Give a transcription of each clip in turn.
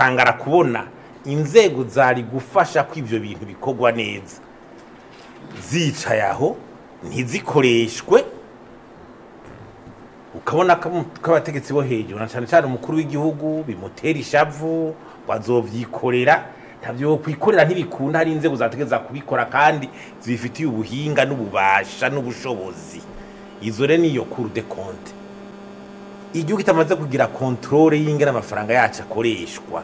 ugatangara kubona inzego zari gufasha ko ivyo bintu bikorwa neza zicaye aho ntizikoreshwe, ukabona ko abategetsi bo hejuru na cyane cyane umukuru w'igihugu bimutera ishavu bazovyikorera. Ntavyo kwikorera ntibikunda, hari inzego zategeza kubikora kandi zibifitiye ubuhinga n'ububasha n'ubushobozi. Izo rero niyo Cour des comptes. Igihugu kitamaze kugira controle y'ingene amafaranga yacu akoreshwa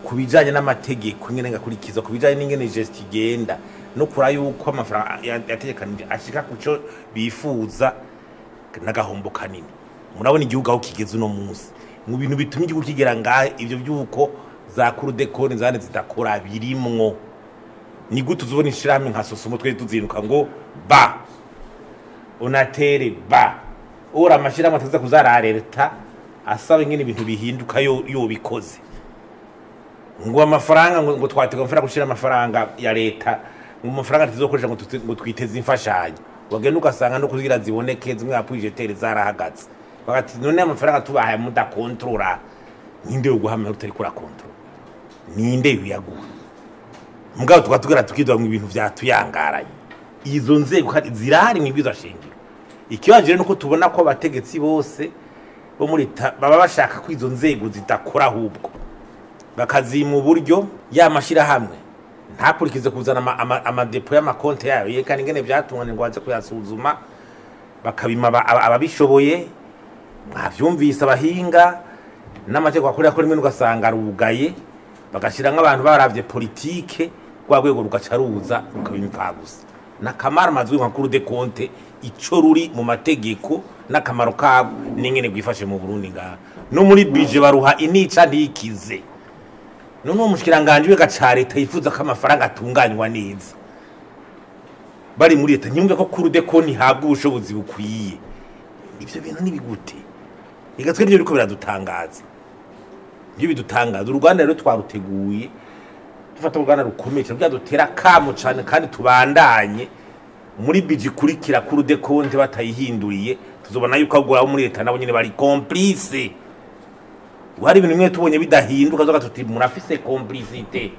kubijanye n'amategeko ingene ngakurikiza, kubijanye n'ingene gesti igenda no kura yuko amafaranga yategekanije ashika kuco bifuza n'agahombo kanini. Murabona igihugu aho kigeze uno munsi mu bintu bituma igihugu kigera ngahe, ivyo byuko za Cour des comptes zane zidakora birimwo. Ni gute uzobona ishirahamwe nka Sosomo twe tuzinuka ngo ba onatere ba ora amashirahamwe ataza kuzarareta asaba ingene ibintu bihinduka yo bikoze ngo amafaranga ngo twatega amafaranga gushira amafaranga ya leta mu mafaranga tizokoresha ngo twiteze imfashanyo, wagenda ugasanga no kugira ziboneke zimwe apujetere zarahagaze bagati none amafaranga tubahaye muda controla ninde yo guhamya utari kura control ninde yaguha mugabo tukatugera tukidwa mu ibintu vyatuyangaranye. Izo nzego kandi zirahari mu bizo shingiro. Ikibanjire nuko tubona ko abategetsi bose bo muri baba bashaka ko izo nzego zidakora, ahubwo bakazima uburyo y'amashirahamwe ntakurikize kuzana amadepo y'amakonte yayo yekana ingene byatungane ngo baze kuyasuzuma bakabima ababishoboye. Mwavyumvise abahinga n'amategeko akorera ko rimwe ugasanga rugaye bagashira nk'abantu baravye politike kwa rwego rugacaruza rukabimva gusa. Nakamara mazwi nka Cour des comptes ico ruri mu mategeko n'akamaro kabo n'ingene gwifashe mu Burundi ngaha no muri budget baruha inica ntikize. None umushikiranganje w'agaca leta yifuza ko amafaranga atunganywa neza bari muri leta nyumve ko Cour des comptes ihabwa ubushobozi bukwiye. Ivyo bintu nibigute igatwe ryo riko biradutangaza, ibyo bidutangaza. Uruganda rero twaruteguye dufata uruganda rukomeye byadutera kamo cyane kandi tubandanye muri biji kurikira Cour des comptes batayihinduriye tuzobona yuko agura muri leta nabo nyine bari complice. Wari ibintu bimwe tubonye bidahinduka zoga tuti murafise complicité.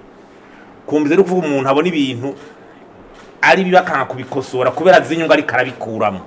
Kumbize no kuvuga umuntu abona ibintu ari bibakanga kubikosora kubera zinyunga ari karabikuramo.